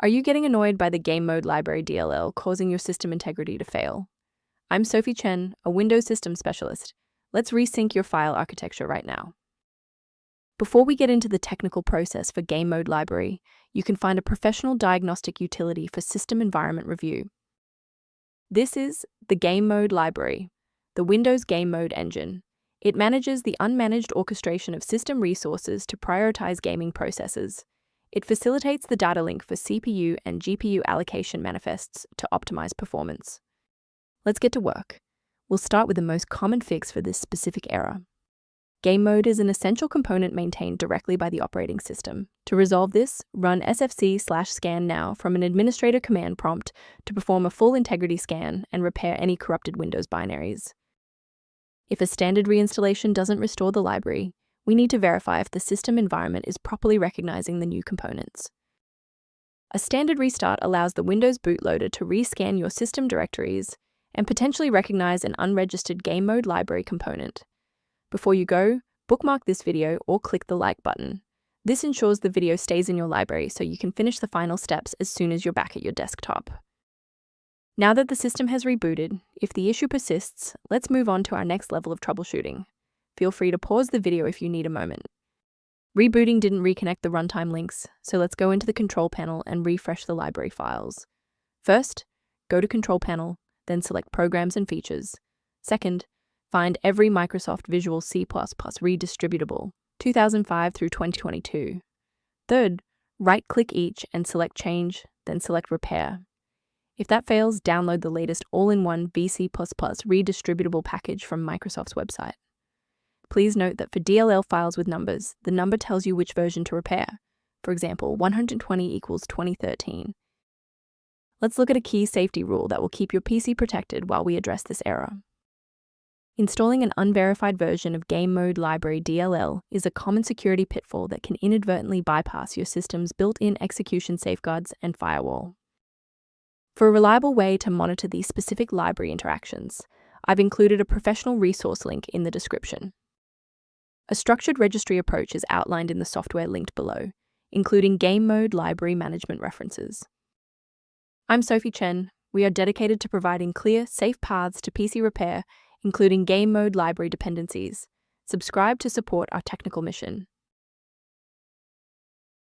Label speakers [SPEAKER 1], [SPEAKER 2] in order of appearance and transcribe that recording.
[SPEAKER 1] Are you getting annoyed by the Game Mode Library DLL causing your system integrity to fail? I'm Sophie Chen, a Windows System Specialist. Let's resync your file architecture right now. Before we get into the technical process for Game Mode Library, you can find a professional diagnostic utility for system environment review. This is the Game Mode Library, the Windows Game Mode engine. It manages the unmanaged orchestration of system resources to prioritize gaming processes. It facilitates the data link for CPU and GPU allocation manifests to optimize performance. Let's get to work. We'll start with the most common fix for this specific error. Game mode is an essential component maintained directly by the operating system. To resolve this, run sfc/scan now from an administrator command prompt to perform a full integrity scan and repair any corrupted Windows binaries. If a standard reinstallation doesn't restore the library, we need to verify if the system environment is properly recognizing the new components. A standard restart allows the Windows bootloader to rescan your system directories and potentially recognize an unregistered Game Mode Library component. Before you go, bookmark this video or click the like button. This ensures the video stays in your library so you can finish the final steps as soon as you're back at your desktop. Now that the system has rebooted, if the issue persists, let's move on to our next level of troubleshooting. Feel free to pause the video if you need a moment. Rebooting didn't reconnect the runtime links, so let's go into the control panel and refresh the library files. First, go to Control Panel, then select Programs and Features. Second, find every Microsoft Visual C++ redistributable, 2005 through 2022. Third, right-click each and select Change, then select Repair. If that fails, download the latest all-in-one VC++ redistributable package from Microsoft's website. Please note that for DLL files with numbers, the number tells you which version to repair. For example, 120 equals 2013. Let's look at a key safety rule that will keep your PC protected while we address this error. Installing an unverified version of Game Mode Library DLL is a common security pitfall that can inadvertently bypass your system's built-in execution safeguards and firewall. For a reliable way to monitor these specific library interactions, I've included a professional resource link in the description. A structured registry approach is outlined in the software linked below, including Game Mode Library management references. I'm Sophie Chen. We are dedicated to providing clear, safe paths to PC repair, including Game Mode Library dependencies. Subscribe to support our technical mission.